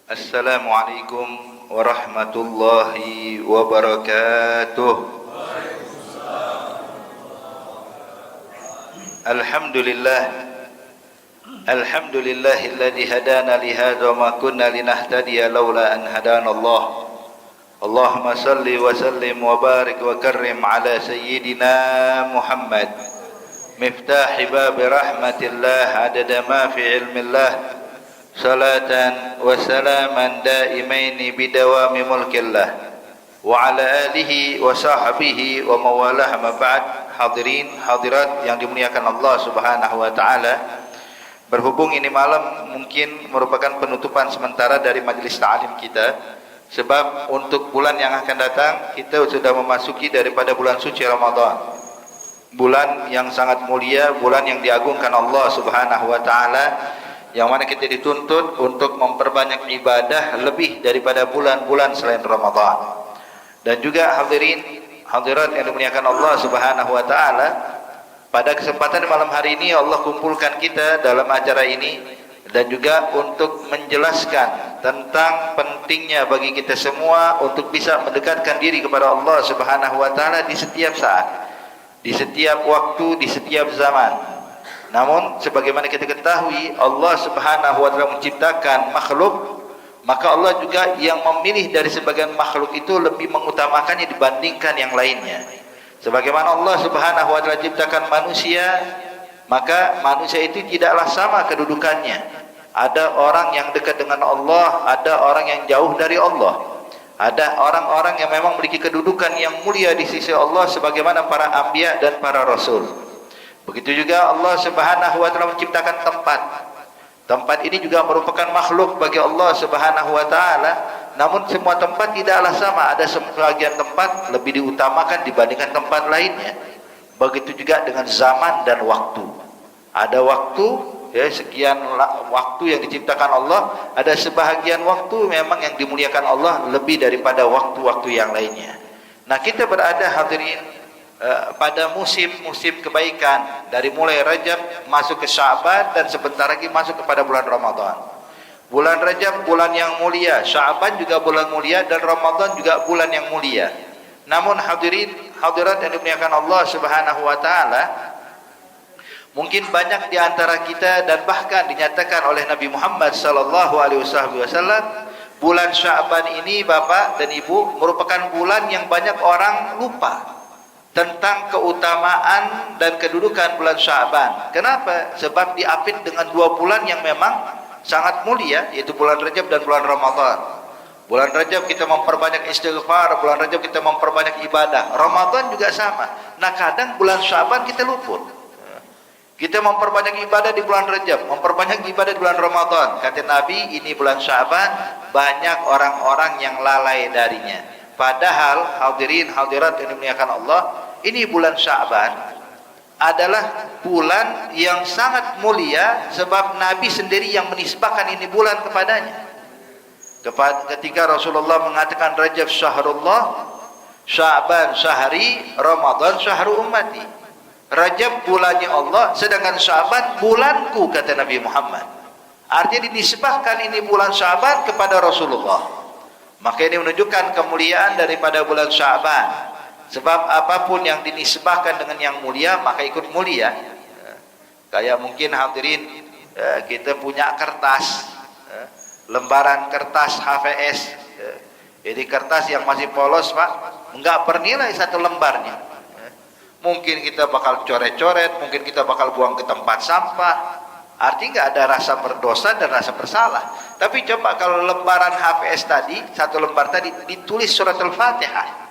Assalamualaikum warahmatullahi wabarakatuh. Alhamdulillah, alhamdulillahilladzi hadana li hadza wa ma kunna linahtadiya laula an hadana Allah. Allahumma salli wa sallim wa barik wa karrim ala sayyidina Muhammad miftahi bab rahmatillah adada ma fi ilmillah, salatan wa salaman daimaini bidawami mulkillah wa ala alihi wa sahbihi wa mawalah ma ba'd. Hadirin hadirat yang dimuliakan Allah Subhanahu wa taala, berhubung ini malam mungkin merupakan penutupan sementara dari majelis ta'lim kita, sebab untuk bulan yang akan datang kita sudah memasuki daripada bulan suci Ramadan, bulan yang sangat mulia, bulan yang diagungkan Allah Subhanahu wa taala, yang mana kita dituntut untuk memperbanyak ibadah lebih daripada bulan-bulan selain Ramadan. Dan juga hadirin hadirat yang dimuliakan Allah Subhanahu wa taala, pada kesempatan malam hari ini Allah kumpulkan kita dalam acara ini dan juga untuk menjelaskan tentang pentingnya bagi kita semua untuk bisa mendekatkan diri kepada Allah Subhanahu wa taala di setiap saat, di setiap waktu, di setiap zaman. Namun sebagaimana kita ketahui, Allah Subhanahu wa taala menciptakan makhluk, maka Allah juga yang memilih dari sebagian makhluk itu lebih mengutamakannya dibandingkan yang lainnya. Sebagaimana Allah Subhanahu wa taala ciptakan manusia, maka manusia itu tidaklah sama kedudukannya. Ada orang yang dekat dengan Allah, ada orang yang jauh dari Allah. Ada orang-orang yang memang memiliki kedudukan yang mulia di sisi Allah sebagaimana para anbiya dan para rasul. Begitu juga Allah Subhanahu wa taala menciptakan tempat. Tempat ini juga merupakan makhluk bagi Allah Subhanahu wa taala. Namun semua tempat tidaklah sama. Ada sebagian tempat lebih diutamakan dibandingkan tempat lainnya. Begitu juga dengan zaman dan waktu. Ada waktu, ya, sekian waktu yang diciptakan Allah. Ada sebahagian waktu memang yang dimuliakan Allah lebih daripada waktu-waktu yang lainnya. Nah, kita berada hadirin pada musim-musim kebaikan, dari mulai Rajab masuk ke Sya'ban dan sebentar lagi masuk kepada bulan Ramadan. Bulan Rajab bulan yang mulia, Sya'ban juga bulan mulia, dan Ramadan juga bulan yang mulia. Namun hadirin hadirat yang dimuliakan Allah Subhanahu wa taala, mungkin banyak di antara kita dan bahkan dinyatakan oleh Nabi Muhammad sallallahu alaihi wasallam, bulan Sya'ban ini Bapak dan Ibu merupakan bulan yang banyak orang lupa tentang keutamaan dan kedudukan bulan Sya'ban. Kenapa? Sebab diapit dengan dua bulan yang memang sangat mulia, yaitu bulan Rajab dan bulan Ramadan. Bulan Rajab kita memperbanyak istighfar, bulan Rajab kita memperbanyak ibadah, Ramadan juga sama. Nah, kadang bulan Sya'ban kita luput. Kita memperbanyak ibadah di bulan Rajab, memperbanyak ibadah di bulan Ramadan. Kata Nabi, ini bulan Sya'ban banyak orang-orang yang lalai darinya. Padahal hadirin hadirat yang dimuliakan Allah, ini bulan Sya'ban adalah bulan yang sangat mulia, sebab Nabi sendiri yang menisbahkan ini bulan kepadanya. Ketika Rasulullah mengatakan Rajab syahrullah, Sya'ban syahri, Ramadan syahru ummati. Rajab bulannya Allah, sedangkan Sya'ban bulanku, kata Nabi Muhammad. Artinya dinisbahkan ini bulan Sya'ban kepada Rasulullah. Maka ini menunjukkan kemuliaan daripada bulan Sya'ban. Sebab apapun yang dinisbahkan dengan yang mulia maka ikut mulia. Kayak mungkin hadirin kita punya kertas, lembaran kertas HVS, jadi kertas yang masih polos Pak, enggak bernilai satu lembarnya. Mungkin kita bakal coret-coret, mungkin kita bakal buang ke tempat sampah. Artinya enggak ada rasa berdosa dan rasa bersalah. Tapi coba kalau lembaran HVS tadi, satu lembar tadi ditulis surat Al-Fatihah,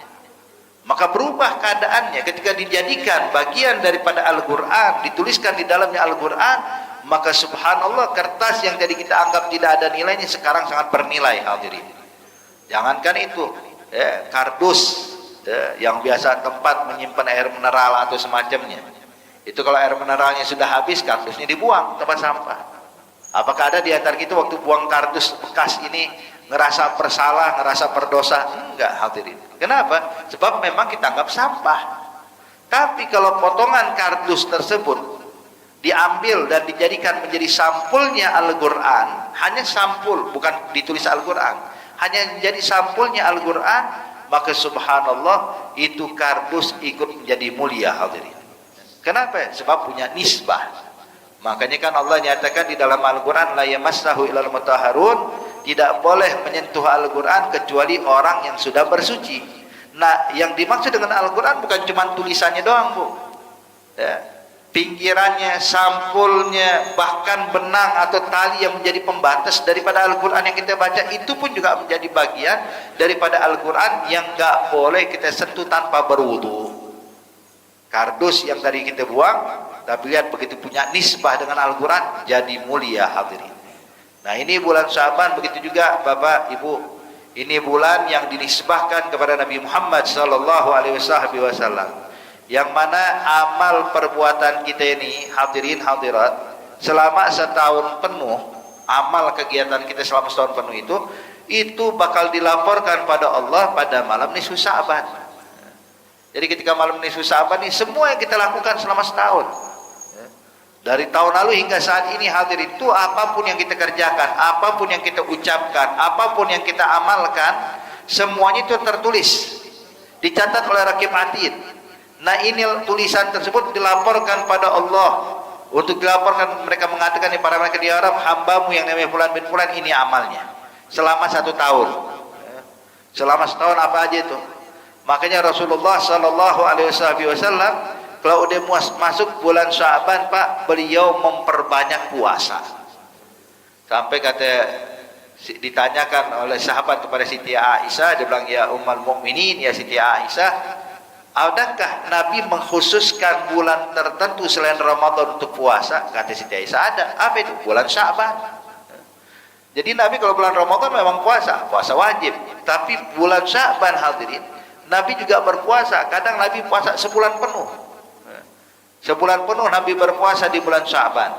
maka berubah keadaannya. Ketika dijadikan bagian daripada Al-Quran, dituliskan di dalamnya Al-Quran, maka subhanallah, kertas yang tadi kita anggap tidak ada nilainya sekarang sangat bernilai hadirin. Jangankan itu, kardus yang biasa tempat menyimpan air mineral atau semacamnya, itu kalau air mineralnya sudah habis, kardusnya dibuang tempat sampah. Apakah ada di antara kita waktu buang kardus bekas ini ngerasa bersalah, ngerasa berdosa? Enggak hadirin. Kenapa? Sebab memang kita anggap sampah. Tapi kalau potongan kardus tersebut diambil dan dijadikan menjadi sampulnya Al-Quran, hanya sampul, bukan ditulis Al-Quran, hanya menjadi sampulnya Al-Quran, maka subhanallah itu kardus ikut menjadi mulia hadirin. Kenapa? Sebab punya nisbah. Makanya kan Allah nyatakan di dalam Al-Quran, la yamassahu ilal mutahharun, tidak boleh menyentuh Al-Quran kecuali orang yang sudah bersuci. Nah, yang dimaksud dengan Al-Quran bukan cuma tulisannya doang, Bu. Ya, pinggirannya, sampulnya, bahkan benang atau tali yang menjadi pembatas daripada Al-Quran yang kita baca, itu pun juga menjadi bagian daripada Al-Quran yang gak boleh kita sentuh tanpa berwudu. Kardus yang tadi kita buang, tapi lihat begitu punya nisbah dengan Al-Quran, jadi mulia hadirin. Nah, ini bulan Sya'ban, begitu juga Bapak Ibu, ini bulan yang dinisbahkan kepada Nabi Muhammad sallallahu alaihi wasallam, yang mana amal perbuatan kita ini hadirin hadirat selama setahun penuh, amal kegiatan kita selama setahun penuh itu bakal dilaporkan pada Allah pada malam nisfu Sya'ban. Jadi ketika malam nisfu Sya'ban ini semua yang kita lakukan selama setahun, dari tahun lalu hingga saat ini hadirin, itu apapun yang kita kerjakan, apapun yang kita ucapkan, apapun yang kita amalkan, semuanya itu tertulis, dicatat oleh Raqib Atid. Nah, ini tulisan tersebut dilaporkan pada Allah. Untuk dilaporkan, mereka mengatakan para mereka di Arab, hambamu yang namanya Fulan bin Fulan, ini amalnya selama 1 tahun. Selama setahun apa aja itu. Makanya Rasulullah sallallahu alaihi wasallam kalau udah masuk bulan Sya'ban, Pak, beliau memperbanyak puasa. Sampai ditanyakan oleh sahabat kepada Siti Aisyah, dia bilang, ya Ummul Mukminin, ya Siti Aisyah, adakah Nabi mengkhususkan bulan tertentu selain Ramadan untuk puasa? Kata Siti Aisyah, ada. Apa itu? Bulan Sya'ban. Jadi Nabi kalau bulan Ramadan memang puasa wajib. Tapi bulan Sya'ban hadirin, Nabi juga berpuasa. Kadang Nabi puasa sebulan penuh. Sebulan penuh Nabi berpuasa di bulan Sya'ban.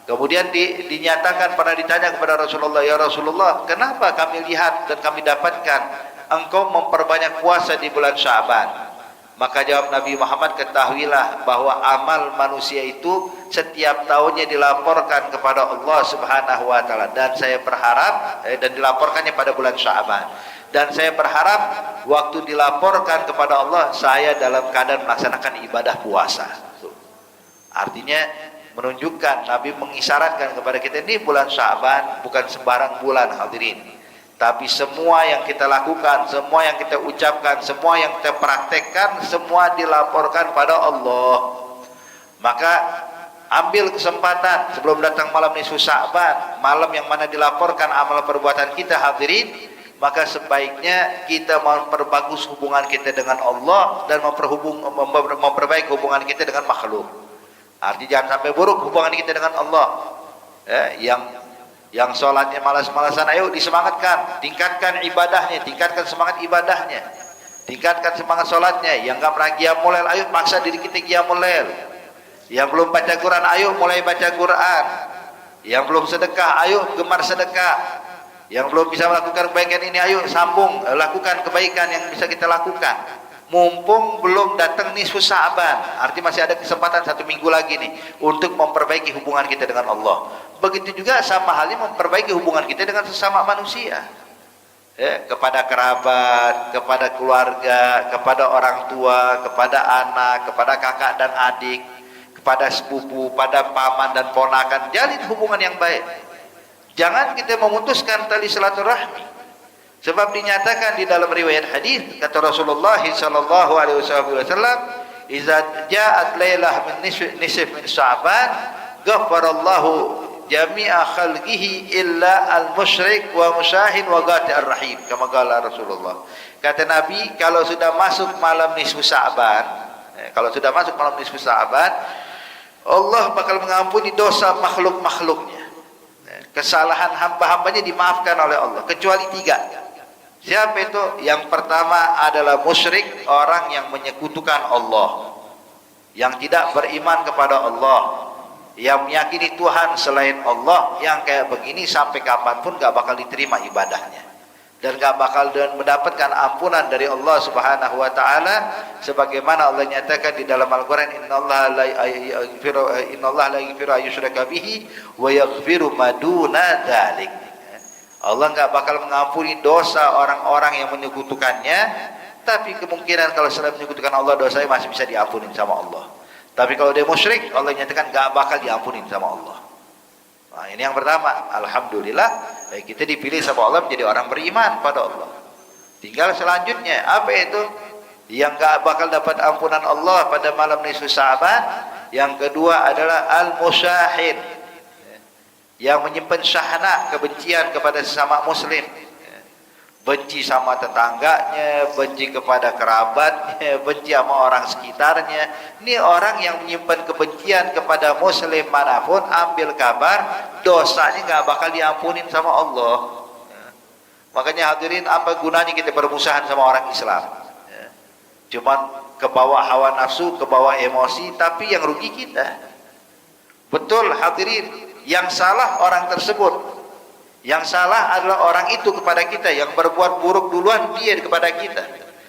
Kemudian dinyatakan, pernah ditanya kepada Rasulullah, ya Rasulullah, kenapa kami lihat dan kami dapatkan engkau memperbanyak puasa di bulan Sya'ban? Maka jawab Nabi Muhammad, ketahuilah bahwa amal manusia itu setiap tahunnya dilaporkan kepada Allah Subhanahu wa taala, dan saya berharap dan dilaporkannya pada bulan Sya'ban. Dan saya berharap waktu dilaporkan kepada Allah, saya dalam keadaan melaksanakan ibadah puasa. Artinya menunjukkan, Nabi mengisyaratkan kepada kita, ini bulan Sya'ban bukan sembarang bulan hadirin, tapi semua yang kita lakukan, semua yang kita ucapkan, semua yang kita praktekkan, semua dilaporkan pada Allah. Maka ambil kesempatan sebelum datang malam nisfu Sya'ban, malam yang mana dilaporkan amal perbuatan kita hadirin, maka sebaiknya kita memperbagus hubungan kita dengan Allah dan memperbaiki hubungan kita dengan makhluk. Artinya jangan sampai buruk hubungan kita dengan Allah. Yang sholatnya malas-malasan, ayo disemangatkan, tingkatkan ibadahnya, tingkatkan semangat ibadahnya, tingkatkan semangat sholatnya. Yang nggak pernah qiyamul lail, ayo paksa diri kita qiyamul lail. Yang belum baca Quran, ayo mulai baca Quran. Yang belum sedekah, ayo gemar sedekah. Yang belum bisa melakukan kebaikan ini, ayo sambung lakukan kebaikan yang bisa kita lakukan. Mumpung belum datang nisfu Sya'ban, arti masih ada kesempatan 1 minggu lagi nih untuk memperbaiki hubungan kita dengan Allah. Begitu juga sama halnya memperbaiki hubungan kita dengan sesama manusia, kepada kerabat, kepada keluarga, kepada orang tua, kepada anak, kepada kakak dan adik, kepada sepupu, pada paman dan ponakan. Jalin hubungan yang baik. Jangan kita memutuskan tali silaturahmi. Sebab dinyatakan di dalam riwayat hadis, kata Rasulullah sallallahu alaihi wasallam, "Idza ja'at lailah min nisf min Sya'ban, ghafarallahu jami'a khalqihi illa al-musyrik wa musyahin wa qati' ar-rahim." Kama qala Rasulullah. Kata Nabi, kalau sudah masuk malam nisfu Sya'ban, Allah bakal mengampuni dosa makhluk-makhluknya. Kesalahan hamba-hambanya dimaafkan oleh Allah, kecuali 3. Siapa itu? Yang pertama adalah musyrik, orang yang menyekutukan Allah, yang tidak beriman kepada Allah, yang meyakini Tuhan selain Allah, yang kayak begini sampai kapanpun gak bakal diterima ibadahnya. dan gak bakal mendapatkan ampunan dari Allah Subhanahu wa taala, sebagaimana Allah nyatakan di dalam Al-Qur'an, innallaha la yaghfiru ayyushraka bihi wa yaghfiru ma duna dzalik. Allah enggak bakal mengampuni dosa orang-orang yang menyekutukannya, tapi kemungkinan kalau sudah menyekutukan Allah, dosanya masih bisa diampuni sama Allah. Tapi kalau dia musyrik, Allah nyatakan enggak bakal diampuni sama Allah. Nah, ini yang pertama. Alhamdulillah, kita dipilih sama Allah menjadi orang beriman pada Allah. Tinggal selanjutnya, apa itu yang enggak bakal dapat ampunan Allah pada malam nisfu Sa'ban? Yang kedua adalah al-musyahin, yang menyimpan syahna, kebencian kepada sesama muslim, benci sama tetangganya, benci kepada kerabatnya, benci sama orang sekitarnya. Ini orang yang menyimpan kebencian kepada muslim manapun, ambil kabar, dosanya nggak bakal diampunin sama Allah. Makanya hadirin, apa gunanya kita bermusuhan sama orang Islam? Cuman kebawa hawa nafsu, kebawa emosi, tapi yang rugi kita. Betul hadirin, yang salah orang tersebut, yang salah adalah orang itu kepada kita, yang berbuat buruk duluan dia kepada kita.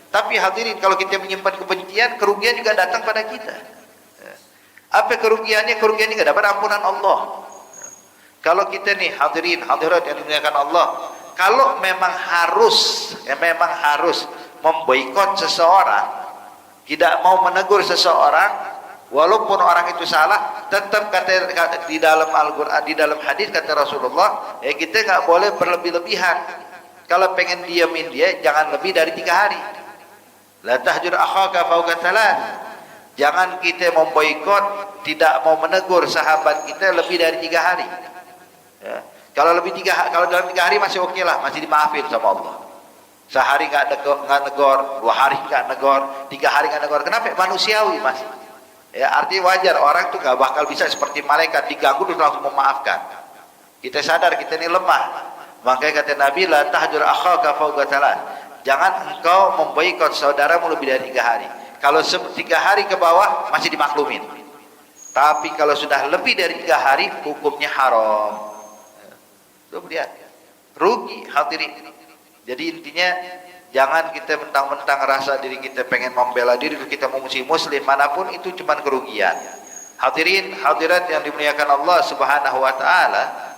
Tapi hadirin, kalau kita menyimpan kebencian, kerugian juga datang pada kita. Apa kerugiannya? Kerugiannya nggak dapat ampunan Allah. Kalau kita nih hadirin hadirat yang dimuliakan Allah, kalau memang harus memboikot seseorang, tidak mau menegur seseorang, walaupun orang itu salah, tetap kata di dalam Al-Qur'an, di dalam hadis kata Rasulullah, kita nggak boleh berlebih-lebihan. Kalau pengen diamin dia, jangan lebih dari 3 hari. La tahjur akhaka fawqa thalath. Jangan kita memboikot, tidak mau menegur sahabat kita lebih dari 3 hari. Ya. Kalau dalam 3 hari masih oke lah, masih dimaafin sama Allah. Sehari nggak negor, 2 hari nggak negor, 3 hari nggak negor. Kenapa? Manusiawi masih. Ya, artinya wajar, orang tuh gak bakal bisa seperti malaikat, diganggu terus langsung memaafkan. Kita sadar kita ini lemah. Makanya kata Nabi, la tahjur akhaka fawqa thalath. Jangan engkau memboikot saudaramu lebih dari 3 hari. Kalau 3 hari ke bawah masih dimaklumin. Tapi kalau sudah lebih dari 3 hari, hukumnya haram. Tuh lihat, rugi hadirin. Jadi intinya, jangan kita mentang-mentang rasa diri kita pengen membela diri, kita memusuhi muslim manapun, itu cuma kerugian. Hadirin hadirat yang dimuliakan Allah Subhanahu wa taala,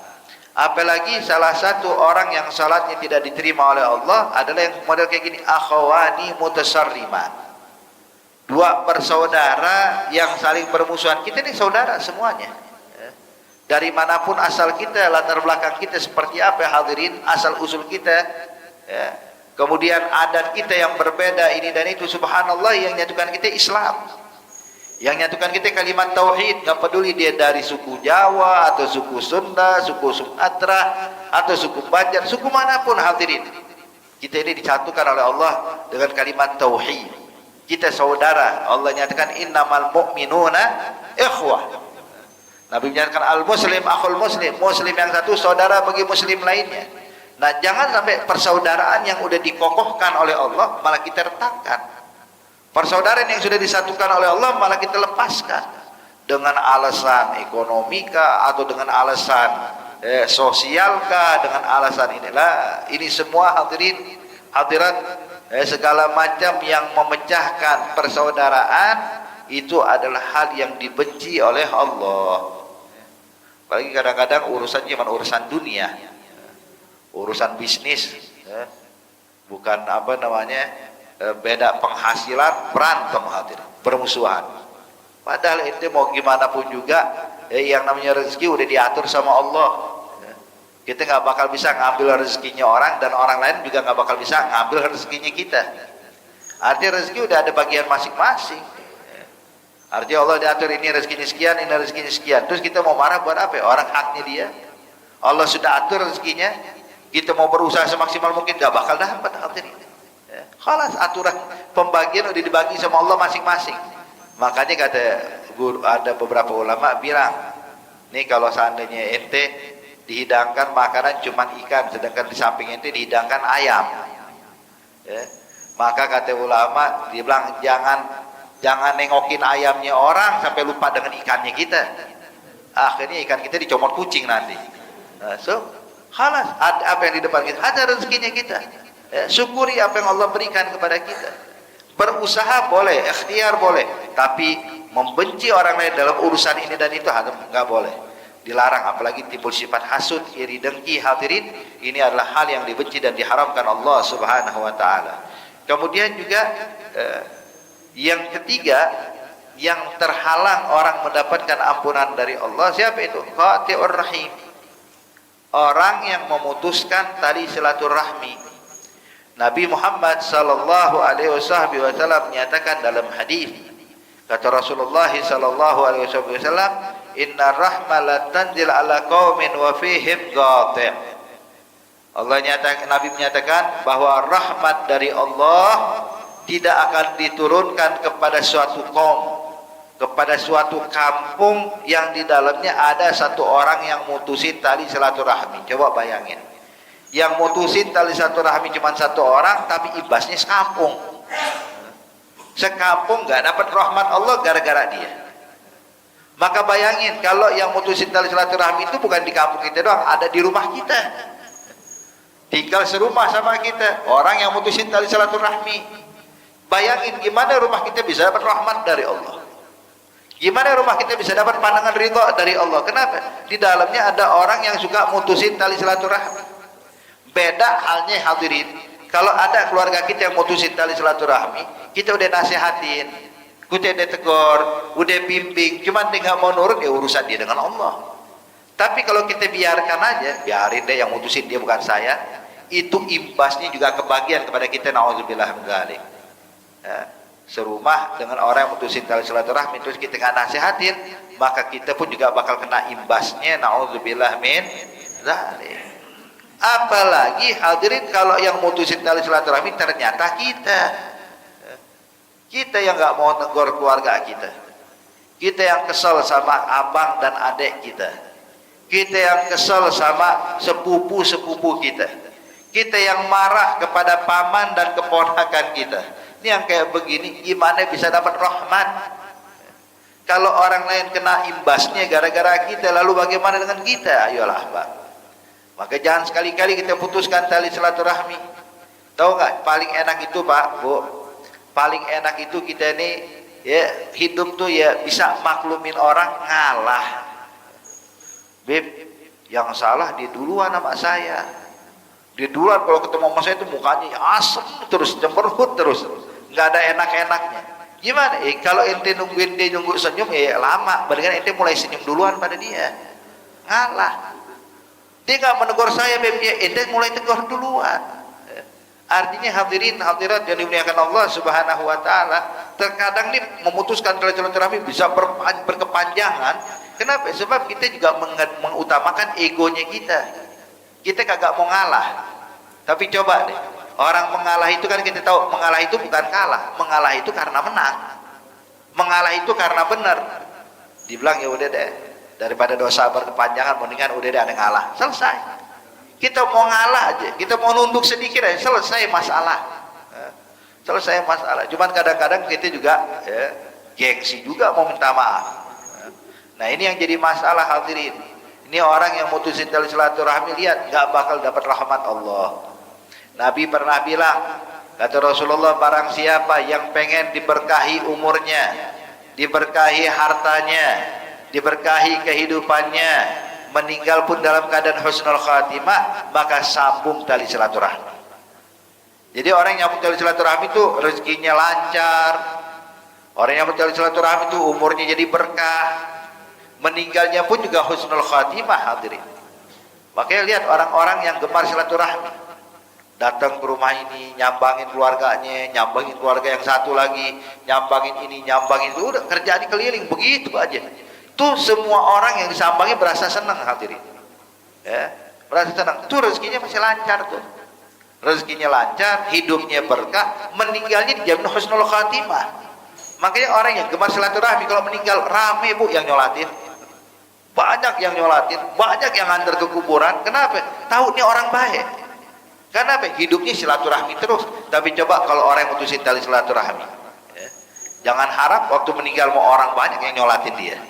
apalagi salah satu orang yang salatnya tidak diterima oleh Allah adalah yang model kayak gini, akhwani mutasarriman. 2 bersaudara yang saling bermusuhan. Kita ini saudara semuanya. Dari manapun asal kita, latar belakang kita seperti apa hadirin, asal usul kita, ya. Kemudian adat kita yang berbeda ini dan itu, subhanallah, yang nyatukan kita Islam, yang nyatukan kita kalimat tauhid. Gak peduli dia dari suku Jawa atau suku Sunda, suku Sumatera atau suku Banjar, suku manapun hadirin, kita ini disatukan oleh Allah dengan kalimat tauhid. Kita saudara. Allah nyatakan innamal mu'minuna ikhwah. Nabi menyatakan al-muslim akhul muslim, muslim yang satu saudara bagi muslim lainnya. Nah, jangan sampai persaudaraan yang sudah dikokohkan oleh Allah malah kita retakkan. Persaudaraan yang sudah disatukan oleh Allah malah kita lepaskan dengan alasan ekonomika atau dengan alasan sosialkah, dengan alasan inilah. Ini semua hadirin hadirat, segala macam yang memecahkan persaudaraan itu adalah hal yang dibenci oleh Allah. Apalagi kadang-kadang urusan cuma urusan dunia, urusan bisnis, bukan apa namanya, beda penghasilan, berantem hadirin, bermusuhan. Padahal itu mau gimana pun juga, yang namanya rezeki udah diatur sama Allah. Kita nggak bakal bisa ngambil rezekinya orang, dan orang lain juga nggak bakal bisa ngambil rezekinya kita. Artinya rezeki udah ada bagian masing-masing. Artinya Allah diatur, ini rezekinya sekian, ini rezekinya sekian. Terus kita mau marah buat apa? Orang haknya dia. Allah sudah atur rezekinya. Kita mau berusaha semaksimal mungkin gak bakal dapat hadirin. Khalas, aturan pembagian udah dibagi sama Allah masing-masing. Makanya kata guru, ada beberapa ulama bilang, nih kalau seandainya ente dihidangkan makanan cuman ikan, sedangkan di samping ente dihidangkan ayam, maka kata ulama, dia bilang jangan nengokin ayamnya orang sampai lupa dengan ikannya kita. Akhirnya ikan kita dicomot kucing nanti. So, khalas, ada apa yang di depan kita, ada rezekinya kita. syukuri apa yang Allah berikan kepada kita. Berusaha boleh, ikhtiar boleh, tapi membenci orang lain dalam urusan ini dan itu nggak boleh, dilarang. Apalagi timbul sifat hasud, iri, dengki. Hadirin, ini adalah hal yang dibenci dan diharamkan Allah Subhanahu wa taala. Kemudian juga yang ketiga, yang terhalang orang mendapatkan ampunan dari Allah, siapa itu? Qati'ur rahim, orang yang memutuskan tali silaturahmi. Nabi Muhammad sallallahu alaihi wasallam menyatakan dalam hadis, kata Rasulullah sallallahu alaihi wasallam, inna rahmah la tanzil ala qaumin wa fihim qati'. Nabi menyatakan bahwa rahmat dari Allah tidak akan diturunkan kepada suatu kaum, kepada suatu kampung yang di dalamnya ada satu orang yang mutusin tali silaturahmi. Coba bayangin, yang mutusin tali silaturahmi cuma satu orang, tapi imbasnya sekampung. Sekampung nggak dapat rahmat Allah gara-gara dia. Maka bayangin kalau yang mutusin tali silaturahmi itu bukan di kampung kita doang, ada di rumah kita, tinggal serumah sama kita, orang yang mutusin tali silaturahmi. Bayangin gimana rumah kita bisa dapat rahmat dari Allah, gimana rumah kita bisa dapat pandangan ridha dari Allah. Kenapa? Di dalamnya ada orang yang suka mutusin tali silaturahmi. Beda halnya hadirin, kalau ada keluarga kita yang mutusin tali silaturahmi, kita udah nasihatin, kita udah tegur, udah bimbing, cuman dia nggak mau nurut, ya urusan dia dengan Allah. Tapi kalau kita biarkan aja, biarin deh, yang mutusin dia bukan saya, itu imbasnya juga kebagian kepada kita. Nauzubillah min dzalik. Serumah dengan orang yang mutusin tali silaturahmi terus kita nggak nasihatin, maka kita pun juga bakal kena imbasnya. Nauzubillah min dzalik. Apalagi hadirin kalau yang mutusin tali silaturahmi ternyata kita yang nggak mau tegur keluarga kita yang kesel sama abang dan adik kita yang kesel sama sepupu kita yang marah kepada paman dan keponakan kita. Ini yang kayak begini, gimana bisa dapat rahmat? Kalau orang lain kena imbasnya gara-gara kita, lalu bagaimana dengan kita? Ayolah Pak. Maka jangan sekali-kali kita putuskan tali silaturahmi. Tahu nggak? Paling enak itu Pak, Bu, paling enak itu kita ini ya hidup tuh ya bisa maklumin orang, ngalah. Beb, yang salah dia duluan sama saya. Dia duluan kalau ketemu sama saya itu mukanya asem terus, cemberut terus, nggak ada enak-enaknya. Gimana? Kalau ente nungguin dia nunggu senyum ya lama. Mendingan ente mulai senyum duluan pada dia. Ngalah. Dia nggak menegur saya, beb, ya ente mulai tegur duluan. Artinya hadirin hadirat yang dimuliakan Allah Subhanahu wa taala, terkadang nih memutuskan silaturahmi bisa berkepanjangan. Kenapa? Sebab kita juga mengutamakan egonya kita. Kita kagak mau ngalah. Tapi coba deh, orang mengalah itu kan kita tahu, mengalah itu bukan kalah, mengalah itu karena menang, mengalah itu karena benar. Dibilang ya udah deh, daripada dosa berkepanjangan, mendingan udah deh ada ngalah, selesai. Kita mau ngalah aja, kita mau nunduk sedikit aja, selesai masalah. Selesai masalah. Cuman kadang-kadang kita juga gengsi juga mau minta maaf. Nah ini yang jadi masalah hadirin. Ini orang yang mutusin tali silaturahmi, lihat nggak bakal dapat rahmat Allah. Nabi pernah bilang, kata Rasulullah, barang siapa yang pengen diberkahi umurnya, diberkahi hartanya, diberkahi kehidupannya, meninggal pun dalam keadaan husnul khatimah, maka sambung tali silaturahmi. Jadi orang yang nyambung tali silaturahmi itu rezekinya lancar, orang yang nyambung tali silaturahmi itu umurnya jadi berkah, meninggalnya pun juga husnul khatimah hadirin. Makanya lihat orang-orang yang gemar silaturahmi, datang ke rumah ini, nyambangin keluarganya, nyambangin keluarga yang satu lagi, nyambangin ini, nyambangin itu, udah kerjaan keliling begitu aja. Tuh semua orang yang disambangi berasa senang hadirin. Ya, berasa senang. Tuh rezekinya masih lancar tuh. Rezekinya lancar, hidupnya berkah, meninggalnya dijamin husnul khatimah. Makanya orang yang gemar silaturahmi kalau meninggal rame Bu yang nyolatin. Banyak yang nyolatin, banyak yang antar ke kuburan. Kenapa? Tahu ini orang baik. Kenapa? Hidupnya silaturahmi terus. Tapi coba kalau orang yang putusin tali silaturahmi, ya, jangan harap waktu meninggal mau orang banyak yang nyolatin dia.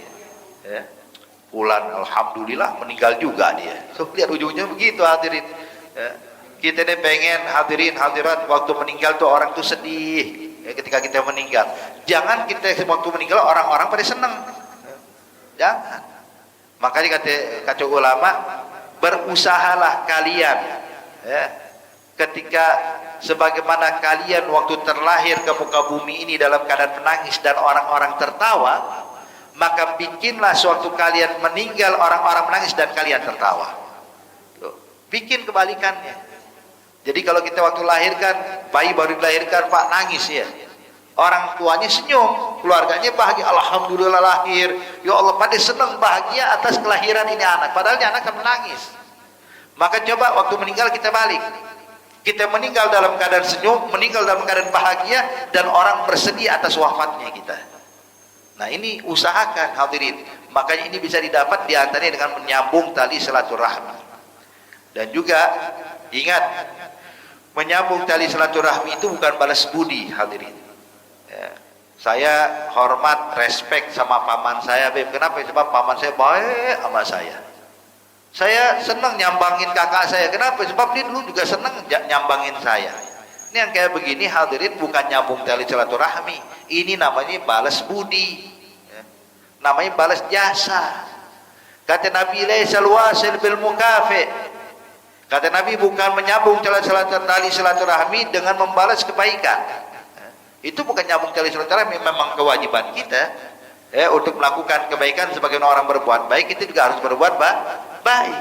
Ya. Pulang alhamdulillah meninggal juga dia. So lihat ujungnya begitu hadirin. Ya. Kita ini pengen hadirin hadirat waktu meninggal tuh orang tuh sedih ya, ketika kita meninggal. Jangan kita waktu meninggal orang-orang pada senang. Jangan. Makanya kata ulama, berusahalah kalian ya, ketika sebagaimana kalian waktu terlahir ke muka bumi ini dalam keadaan menangis dan orang-orang tertawa, maka bikinlah suatu kalian meninggal orang-orang menangis dan kalian tertawa. Tuh, bikin kebalikannya. Jadi kalau kita waktu lahirkan, bayi baru dilahirkan Pak nangis ya, orang tuanya senyum, keluarganya bahagia, alhamdulillah lahir, ya Allah pada senang bahagia atas kelahiran ini anak, padahal ini anak kan menangis. Maka coba waktu meninggal kita balik, kita meninggal dalam keadaan senyum, meninggal dalam keadaan bahagia, dan orang bersedih atas wafatnya kita. Nah ini usahakan hadirin, makanya ini bisa didapat diantaranya dengan menyambung tali silaturahmi. Dan juga ingat, menyambung tali silaturahmi itu bukan balas budi hadirin ya. Saya hormat, respect sama paman saya, Beb. Kenapa? Sebab paman saya baik sama saya. Saya senang nyambangin kakak saya. Kenapa? Sebab dia dulu juga senang nyambangin saya. Ini yang kayak begini hadirin bukan nyambung tali silaturahmi, ini namanya balas budi ya. Namanya balas jasa. Kata Nabi, laisal wasil bil mukafi. Kata Nabi, bukan menyambung tali silaturahmi dengan membalas kebaikan. Itu bukan nyambung tali silaturahmi, memang kewajiban kita ya, untuk melakukan kebaikan sebagaimana orang berbuat baik, kita juga harus berbuat baik.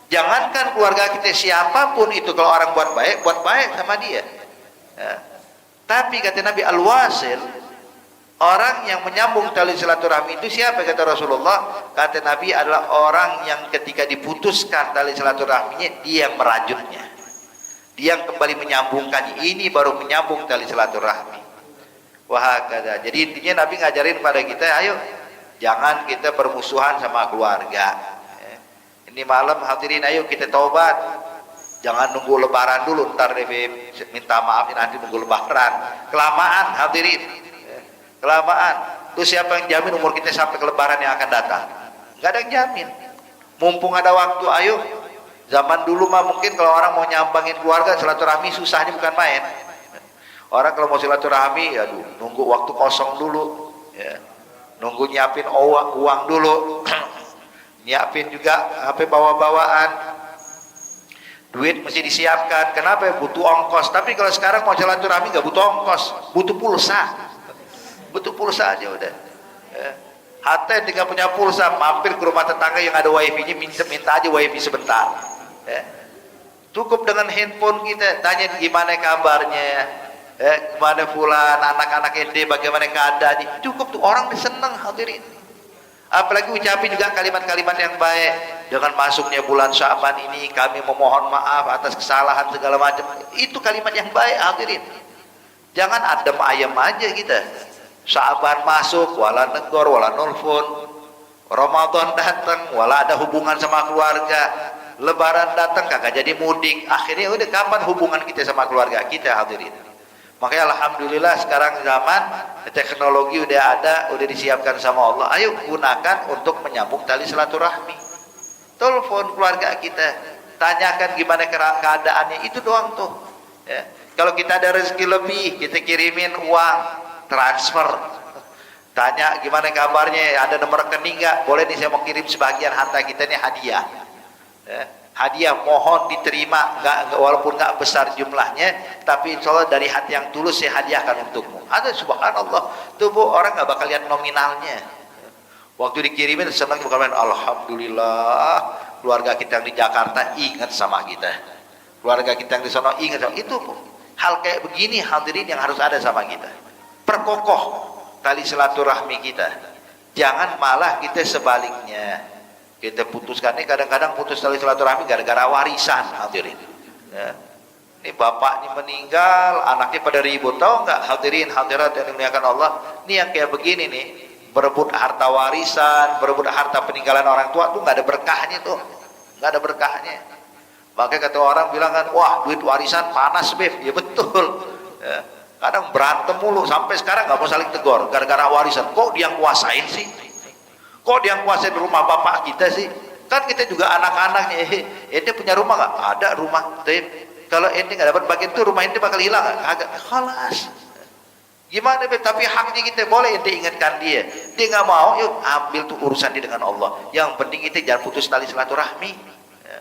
Jangankan keluarga kita, siapapun itu kalau orang buat baik sama dia ya. Tapi kata Nabi, al-wasil, orang yang menyambung tali silaturahmi itu siapa? Kata Rasulullah, kata Nabi adalah orang yang ketika diputuskan tali silaturahminya, dia yang merajutnya, dia yang kembali menyambungkannya. Ini baru menyambung tali silaturahmi. Wah, kata. Jadi intinya Nabi ngajarin pada kita, ayo jangan kita bermusuhan sama keluarga. Ini malam hadirin, ayo kita taubat. Jangan nunggu lebaran dulu, ntar minta maaf nanti nunggu lebaran. Kelamaan hadirin. Kelamaan. Terus siapa yang jamin umur kita sampai ke lebaran yang akan datang? Nggak ada yang jamin. Mumpung ada waktu, ayo. Zaman dulu mah mungkin kalau orang mau nyambangin keluarga silaturahmi susahnya bukan main. Orang kalau mau silaturahmi, aduh, nunggu waktu kosong dulu, ya. Nunggu nyiapin uang dulu, nyiapin juga HP bawa-bawaan, duit mesti disiapkan. Kenapa? Butuh ongkos. Tapi kalau sekarang mau silaturahmi nggak butuh ongkos, butuh pulsa. Butuh pulsa aja udah ya. Hatta yang tidak punya pulsa, mampir ke rumah tetangga yang ada wifi-nya, minta aja wifi sebentar ya. Cukup dengan handphone kita, tanya gimana kabarnya ya, gimana fulan, anak-anak SD bagaimana keadaannya, cukup tuh, orang seneng hadirin. Apalagi ucapin juga kalimat-kalimat yang baik. Dengan masuknya bulan Sya'ban ini kami memohon maaf atas kesalahan segala macam, itu kalimat yang baik hadirin. Jangan adem ayam aja kita. Sya'ban masuk, wala negor, wala nelfon. Ramadan datang, wala ada hubungan sama keluarga. Lebaran datang, kagak jadi mudik. Akhirnya udah kapan hubungan kita sama keluarga kita hadirin? Makanya alhamdulillah sekarang zaman teknologi udah ada, udah disiapkan sama Allah. Ayo gunakan untuk menyambung tali silaturahmi. Telepon keluarga kita, tanyakan gimana keadaannya, itu doang tuh ya. Kalau kita ada rezeki lebih, kita kirimin uang transfer, tanya gimana kabarnya, ada nomor rekening nggak, boleh nih saya mau kirim sebagian harta kita nih hadiah ya. Hadiah mohon diterima, walaupun nggak besar jumlahnya, tapi insya Allah dari hati yang tulus saya hadiahkan untukmu. Ada subhanallah tuh Bu, orang nggak bakal lihat nominalnya. Waktu dikirimin senang, bukan main. Alhamdulillah keluarga kita yang di Jakarta ingat sama kita, keluarga kita yang di sana ingat sama itu Bu. Hal kayak begini hadirin yang harus ada sama kita. Perkokoh tali silaturahmi kita, jangan malah kita sebaliknya kita putuskan. Ini kadang-kadang putus tali silaturahmi gara-gara warisan hadirin ya. Ini bapak ini meninggal, anaknya pada ribut, tahu nggak hadirin hadirat yang dimuliakan Allah, ini yang kayak begini nih, berebut harta warisan, berebut harta peninggalan orang tua tuh nggak ada berkahnya tuh, nggak ada berkahnya. Makanya kata orang bilang kan, wah duit warisan panas Beb, ya betul ya. Kadang berantem mulu, sampai sekarang nggak mau saling tegur gara-gara warisan. Kok dia yang kuasain sih? Kok dia yang kuasain rumah bapak kita sih? Kan kita juga anak-anaknya. Dia punya rumah nggak? Ada rumah. Kalau ente nggak dapat bagian itu, rumah ente bakal hilang nggak? Kagak, khalas. Gimana Beb? Tapi haknya kita boleh ente ingatkan dia. Dia nggak mau, yuk ambil tuh urusan dia dengan Allah. Yang penting kita jangan putus tali silaturahmi. Ya.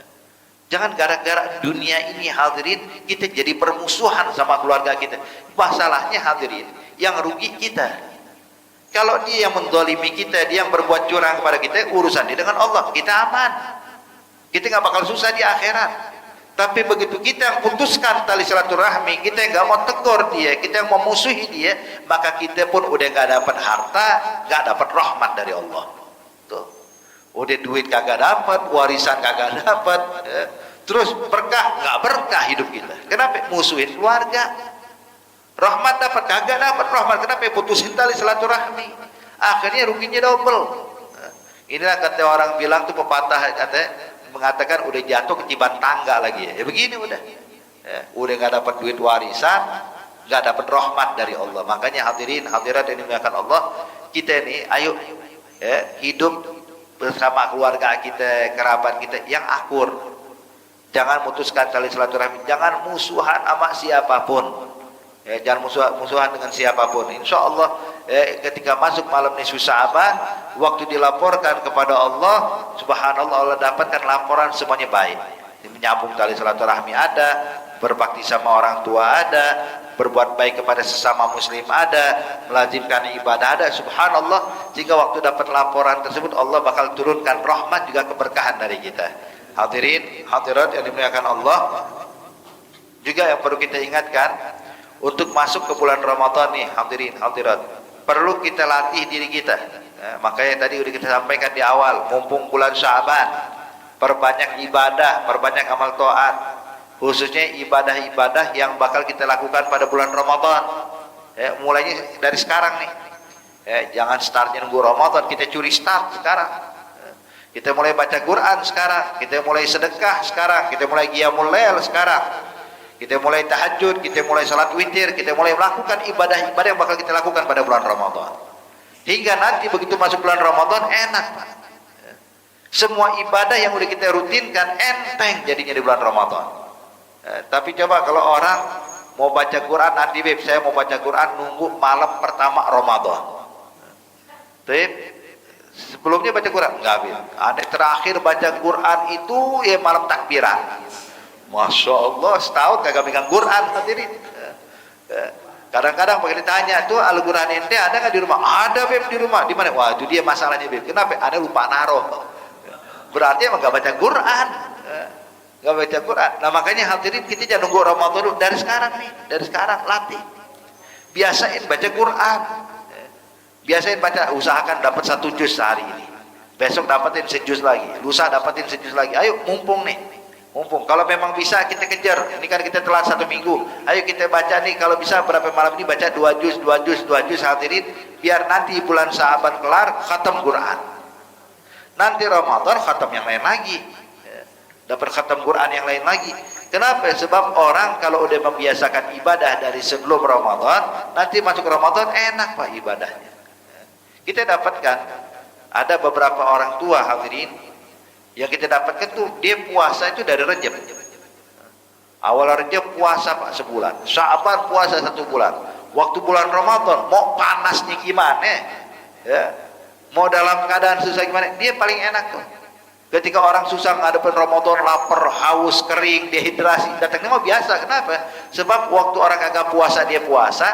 Jangan gara-gara dunia ini hadirin kita jadi permusuhan sama keluarga kita. Masalahnya hadirin, yang rugi kita. Kalau dia yang mendolimi kita, dia yang berbuat curang kepada kita, urusan dia dengan Allah, kita aman. Kita nggak bakal susah di akhirat. Tapi begitu kita yang putuskan tali silaturahmi, kita yang nggak mau tegur dia, kita yang memusuhi dia, maka kita pun udah nggak dapat harta, nggak dapat rahmat dari Allah. Tuh, udah duit kagak dapat, warisan kagak dapat, terus berkah nggak berkah hidup kita. Kenapa? Musuhin keluarga. Rahmat dapat kagak dapat rahmat. Kenapa? Putusin tali silaturahmi. Akhirnya ruginya double. Inilah kata orang bilang tuh pepatah, mengatakan udah jatuh ketiban tangga lagi ya. Begini udah. Udah nggak dapat duit warisan, nggak dapat rahmat dari Allah. Makanya hadirin hadirat yang dimuliakan Allah, kita ini ayo hidup bersama keluarga kita, kerabat kita yang akur. Jangan mutuskan tali silaturahmi, jangan musuhan sama siapapun. Jangan musuhan dengan siapapun. Insya Allah ketika masuk malam nisfu Sya'ban, waktu dilaporkan kepada Allah, subhanallah, Allah dapatkan laporan semuanya baik. Menyambung tali silaturahmi ada, berbakti sama orang tua ada, berbuat baik kepada sesama muslim ada, melazimkan ibadah ada, subhanallah. Jika waktu dapat laporan tersebut, Allah bakal turunkan rahmat juga keberkahan dari kita. Hadirin hadirat yang dimuliakan Allah, juga yang perlu kita ingatkan, untuk masuk ke bulan Ramadan nih hadirin hadirat, perlu kita latih diri kita. Makanya tadi udah kita sampaikan di awal, mumpung bulan Sya'ban, perbanyak ibadah, perbanyak amal taat, khususnya ibadah-ibadah yang bakal kita lakukan pada bulan Ramadan. Mulainya dari sekarang nih. Jangan startnya nunggu Ramadan, kita curi start sekarang. Kita mulai baca Quran sekarang, kita mulai sedekah sekarang, kita mulai qiyamul lail sekarang. Kita mulai tahajud, kita mulai salat witir, kita mulai melakukan ibadah-ibadah yang bakal kita lakukan pada bulan Ramadan. Hingga nanti begitu masuk bulan Ramadan enak, Pak. Semua ibadah yang udah kita rutinkan enteng jadinya di bulan Ramadan. Tapi coba kalau orang mau baca Quran, nanti Beb, saya mau baca Quran nunggu malam pertama Ramadan. Beb, sebelumnya baca Quran enggak, Beb. Ada terakhir baca Quran itu ya malam takbiran. Masya Allah, setahun kagak pegang Quran hadirin. Kadang-kadang pakai ditanya, tuh Al-Quran ente ada nggak di rumah? Ada Beb di rumah. Di mana? Wah itu dia masalahnya Beb. Kenapa? Ada lupa naruh. Berarti emang nggak baca Quran. Nggak baca Quran. Nah makanya hadirin kita jangan nunggu Ramadan dulu. Dari sekarang nih, dari sekarang latih. Biasain baca Quran. Biasain baca. Usahakan dapat 1 juz sehari ini. Besok dapatin sejuz lagi. Lusa dapatin sejuz lagi. Ayo mumpung nih. Mumpung kalau memang bisa kita kejar, ini kan kita telat 1 minggu, ayo kita baca nih, kalau bisa berapa malam ini baca 2 juz hadirin, biar nanti bulan Sya'ban kelar khatam Quran, nanti Ramadan khatam yang lain lagi, dapat khatam Quran yang lain lagi. Kenapa? Sebab orang kalau udah membiasakan ibadah dari sebelum Ramadan, nanti masuk Ramadan enak Pak ibadahnya. Kita dapatkan ada beberapa orang tua hadirin yang kita dapatkan tuh dia puasa itu dari Rejab. Awal Rejab puasa Pak sebulan, Sya'ban puasa 1 bulan. Waktu bulan Ramadan mau panasnya gimana, ya, mau dalam keadaan susah gimana, dia paling enak tuh. Ketika orang susah ngadepin Ramadan, lapar, haus, kering, dehidrasi, datangnya mah biasa. Kenapa? Sebab waktu orang agak puasa dia puasa,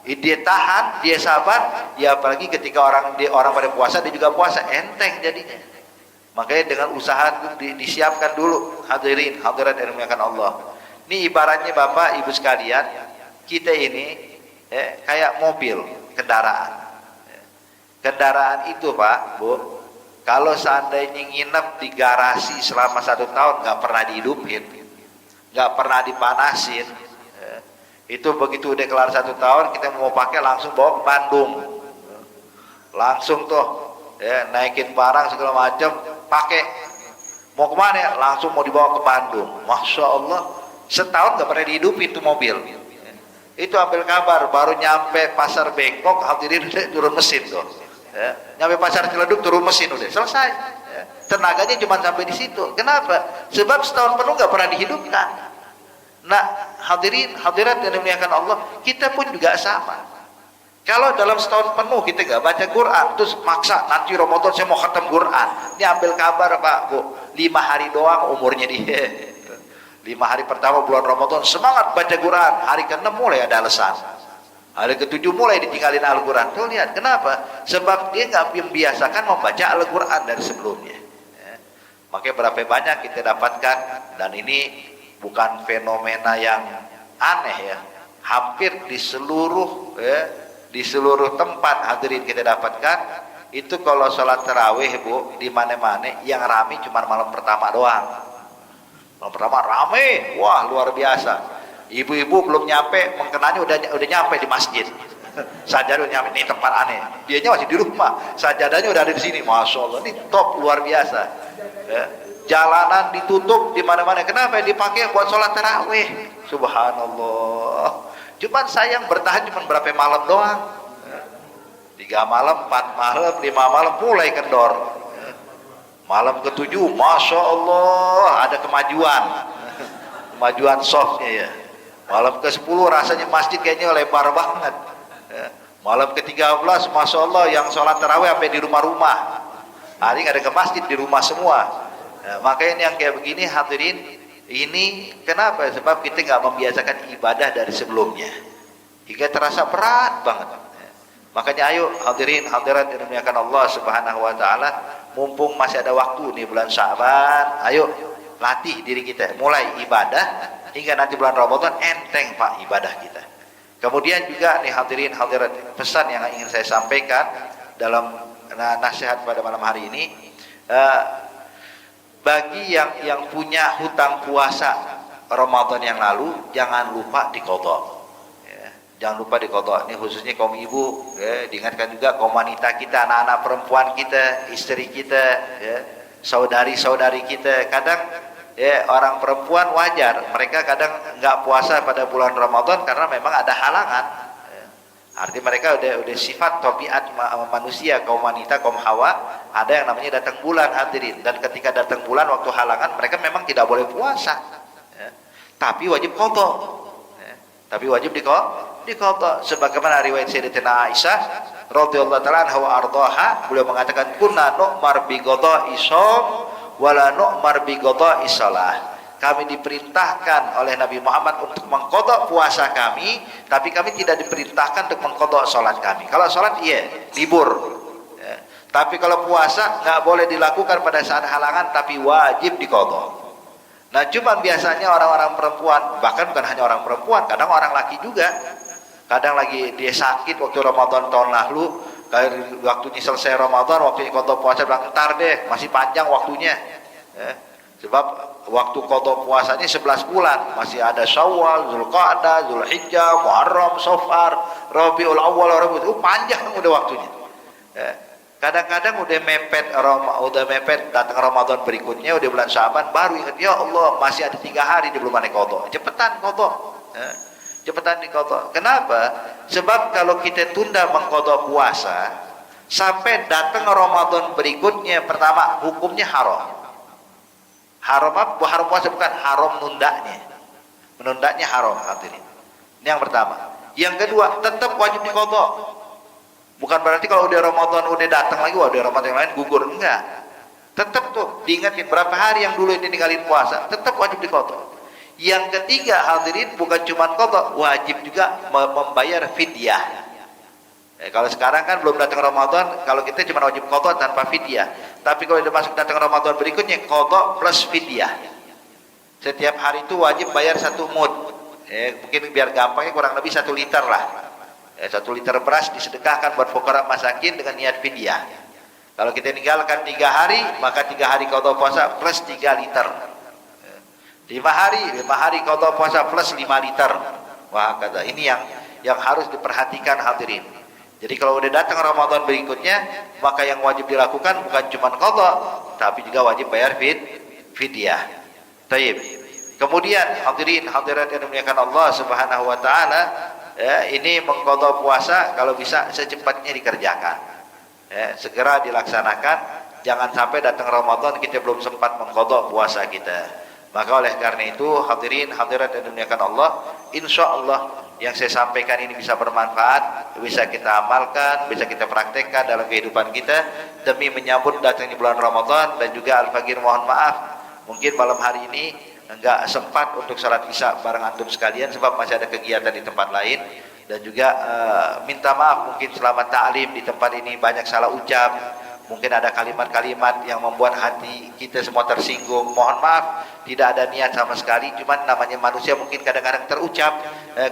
dia tahan, dia sabar. Ya apalagi ketika orang pada puasa dia juga puasa, enteng jadinya. Makanya dengan usaha disiapkan dulu hadirin hadirat yang dimuliakan Allah. Ini ibaratnya Bapak Ibu sekalian, kita ini kayak mobil, kendaraan. Kendaraan itu Pak, Bu, kalau seandainya nginep di garasi selama 1 tahun nggak pernah dihidupin, nggak pernah dipanasin, itu begitu udah kelar 1 tahun kita mau pakai langsung bawa ke Bandung, langsung tuh naikin barang segala macam pakai, mau kemana langsung mau dibawa ke Bandung. Masya Allah, setahun gak pernah dihidupin tuh mobil. Itu ambil kabar baru nyampe pasar Bengkok hadirin udah turun mesin tuh, nyampe pasar Ciledug turun mesin udah selesai, tenaganya cuma sampai di situ. Kenapa? Sebab setahun penuh gak pernah dihidupkan. Nah, hadirin hadirat yang dimuliakan Allah, kita pun juga sama. Kalau dalam setahun penuh kita nggak baca Quran, terus maksa nanti Ramadan saya mau khatam Quran, ini ambil kabar Pak Bu, 5 hari doang umurnya dia. 5 hari pertama bulan Ramadan semangat baca Quran, hari ke-6 mulai ada alasan, hari ke-7 mulai ditinggalin Al-Quran. Tuh lihat, kenapa? Sebab dia nggak membiasakan membaca Al-Quran dari sebelumnya. Makanya berapa banyak kita dapatkan, dan ini bukan fenomena yang aneh ya, hampir di seluruh tempat hadirin kita dapatkan itu kalau sholat tarawih Bu, di mana-mana yang rame cuma malam pertama doang. Malam pertama rame, wah luar biasa. Ibu-ibu belum nyampe, mengkenanya udah nyampe di masjid. Sajadah udah nyampe, ini tempat aneh. Dianya masih di rumah, sajadahnya udah ada di sini. Masya Allah, ini top luar biasa. Ya. Jalanan ditutup di mana-mana. Kenapa? Dipakai buat sholat tarawih. Subhanallah. Cuman sayang bertahan cuma berapa malam doang. 3 malam, 4 malam, 5 malam mulai kendor. Malam ke-7, Masya Allah ada kemajuan softnya ya. Malam ke-10 rasanya masjid kayaknya lebar banget. Malam ke-13, Masya Allah yang sholat tarawih sampai di rumah-rumah. Hari ada ke masjid di rumah semua. Nah, makanya yang kayak begini hadirin, ini kenapa? Sebab kita nggak membiasakan ibadah dari sebelumnya, hingga terasa berat banget. Makanya ayo hadirin hadirat yang dimuliakan Allah Subhanahu wa taala, mumpung masih ada waktu nih bulan Sya'ban, ayo latih diri kita mulai ibadah hingga nanti bulan Ramadan enteng Pak ibadah kita. Kemudian juga nih hadirin hadirat, pesan yang ingin saya sampaikan dalam nasihat pada malam hari ini, bagi yang punya hutang puasa Ramadan yang lalu, jangan lupa diqadha. Jangan lupa diqadha. Ini khususnya kaum ibu, ya, diingatkan juga kaum wanita kita, anak-anak perempuan kita, istri kita, ya, saudari-saudari kita. Kadang ya orang perempuan wajar, mereka kadang nggak puasa pada bulan Ramadan karena memang ada halangan. Ya. Artinya mereka udah sifat tabiat manusia, kaum wanita, kaum Hawa, ada yang namanya datang bulan hadirin. Dan ketika datang bulan waktu halangan, mereka memang tidak boleh puasa. Ya. Tapi wajib qadha. Ya. Tapi wajib diqadha. Sebagaimana riwayat Sayyidatina Aisyah radhiyallahu taala anha wa ardhaha, beliau mengatakan kunna nu'mar bi qada'i shaum wala nu'mar bi qada'i shalah. Kami diperintahkan oleh Nabi Muhammad untuk mengqadha puasa kami, tapi kami tidak diperintahkan untuk mengqadha salat kami. Kalau salat iya libur, ya. Tapi kalau puasa nggak boleh dilakukan pada saat halangan, tapi wajib diqadha. Nah cuman biasanya orang-orang perempuan, bahkan bukan hanya orang perempuan, kadang orang laki juga, kadang lagi dia sakit waktu Ramadan tahun lalu, waktunya selesai Ramadan, waktunya qadha puasa, bilang entar deh, masih panjang waktunya, ya. Sebab waktu qadha puasanya 11 bulan, masih ada Syawal, Zulqa'dah, Zulhijjah, Muharram, Safar, Rabiul Awwal, itu panjang udah waktunya, ya. Kadang-kadang udah mepet datang Ramadan berikutnya, udah bulan Sya'ban, baru ingat, ya Allah masih ada 3 hari di belum ada qadha. Cepetan qadha, ya. Cepetan diqadha. Kenapa? Sebab kalau kita tunda mengqadha puasa sampai datang Ramadan berikutnya, pertama hukumnya haram. Haram apa? Haram puasa, bukan haram nundanya. Menundanya haram hadirin. Ini yang pertama. Yang kedua, tetap wajib diqadha. Bukan berarti kalau udah Ramadan udah datang lagi, udah Ramadan yang lain gugur, enggak. Tetap tuh diingatin berapa hari yang dulu ini ninggalin puasa, tetap wajib diqadha. Yang ketiga hadirin, bukan cuma qadha, wajib juga membayar fidyah. Kalau sekarang kan belum datang Ramadan, kalau kita cuma wajib qadha tanpa fidyah. Tapi kalau udah masuk datang Ramadan berikutnya, qadha plus fidyah. Setiap hari itu wajib bayar 1 mud. Mungkin biar gampangnya kurang lebih 1 liter lah. 1 liter beras disedekahkan buat fuqara masakin dengan niat fidyah. Kalau kita tinggalkan 3 hari, maka 3 hari qadha puasa plus 3 liter. 5 hari qadha puasa plus 5 liter. Wah, kata ini yang harus diperhatikan hadirin. Jadi kalau udah datang Ramadan berikutnya, maka yang wajib dilakukan bukan cuma qadha, tapi juga wajib bayar fidyah. Taib. Kemudian hadirin hadirat yang dimuliakan Allah Subhanahu wa taala, ya, ini mengqadha puasa kalau bisa secepatnya dikerjakan, ya, segera dilaksanakan. Jangan sampai datang Ramadan kita belum sempat mengqadha puasa kita. Maka oleh karena itu hadirin hadirat yang dimuliakan Allah, insya Allah yang saya sampaikan ini bisa bermanfaat, bisa kita amalkan, bisa kita praktekkan dalam kehidupan kita demi menyambut datangnya bulan Ramadan. Dan juga Al-Faqir mohon maaf, mungkin malam hari ini enggak sempat untuk salat isya bareng antum sekalian sebab masih ada kegiatan di tempat lain. Dan juga minta maaf mungkin selama ta'lim di tempat ini banyak salah ucap, mungkin ada kalimat-kalimat yang membuat hati kita semua tersinggung. Mohon maaf, tidak ada niat sama sekali, cuman namanya manusia mungkin kadang-kadang terucap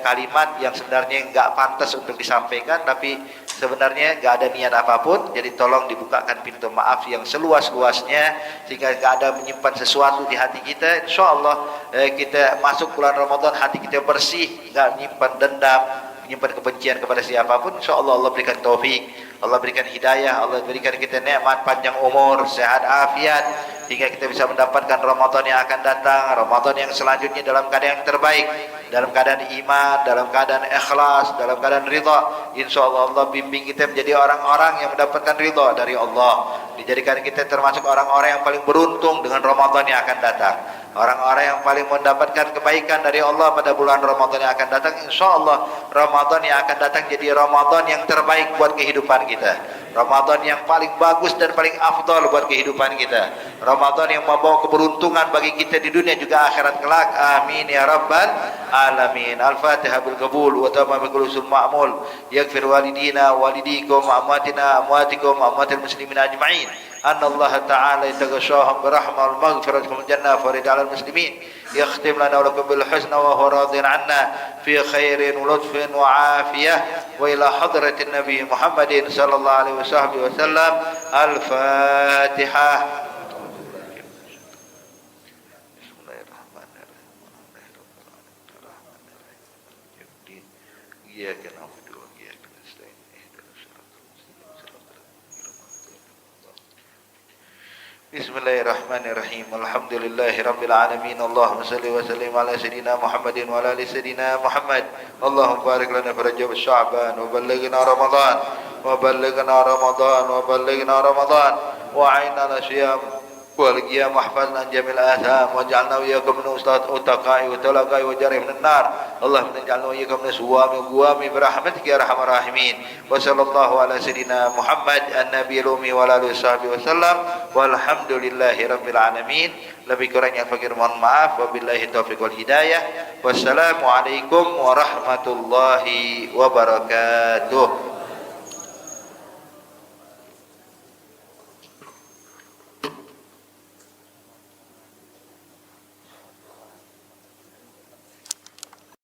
kalimat yang sebenarnya enggak pantas untuk disampaikan, tapi sebenarnya enggak ada niat apapun. Jadi tolong dibukakan pintu maaf yang seluas-luasnya sehingga enggak ada menyimpan sesuatu di hati kita. Insyaallah kita masuk bulan Ramadan hati kita bersih, enggak menyimpan dendam, menyimpan kebencian kepada siapapun. InsyaAllah Allah berikan taufik, Allah berikan hidayah, Allah berikan kita nikmat panjang umur, sehat afiat, hingga kita bisa mendapatkan Ramadan yang akan datang, Ramadan yang selanjutnya dalam keadaan yang terbaik, dalam keadaan iman, dalam keadaan ikhlas, dalam keadaan ridha. InsyaAllah Allah bimbing kita menjadi orang-orang yang mendapatkan ridha dari Allah, dijadikan kita termasuk orang-orang yang paling beruntung dengan Ramadan yang akan datang, orang-orang yang paling mendapatkan kebaikan dari Allah pada bulan Ramadan yang akan datang. InsyaAllah Ramadan yang akan datang jadi Ramadan yang terbaik buat kehidupan kita, Ramadan yang paling bagus dan paling afdal buat kehidupan kita, Ramadan yang membawa keberuntungan bagi kita di dunia juga akhirat kelak. Amin ya rabbal alamin. Al-Fatihah bil qabul wa tamamul usul ma'mul. Yaghfir walidina walidikum amwatina amwatikum amwatil muslimin ajma'in. أن الله تعالى يتغشاهم برحمة والمغفرة من الجنة فرد على المسلمين. يختم لنا ولكم بالحسنى وهو راض عنا في خير ولطف وعافية. وإلى حضرة النبي محمد صلى الله عليه وسلم. الفاتحة. Bismillahirrahmanirrahim. Alhamdulillahi rabbil alamin. Allahumma salli wa sallim ala sayyidina Muhammadin wa ala ali sayyidina Muhammad. Allahumma barik lana fi Rajab Sya'ban wa ballighna Ramadan wa ballighna Ramadan wa ballighna Ramadan wa a'inna ala syiyam wal qiyam mahfazna jamil atham waj'alna wa iyyakum min utaqa'i wa talaqa'i wa jari min an-nar. Allahumma ij'alna wa iyyakum min suwami guwami bi rahmatika ya arhamar rahimin. Wa sallallahu ala sayyidina Muhammad an-nabiyil ummi wa ala alihi wasallam. Walhamdulillahi rabbil alamin. Lebih kurangnya fakir mohon maaf. Wabillahi taufiq wal hidayah. Wassalamualaikum warahmatullahi wabarakatuh.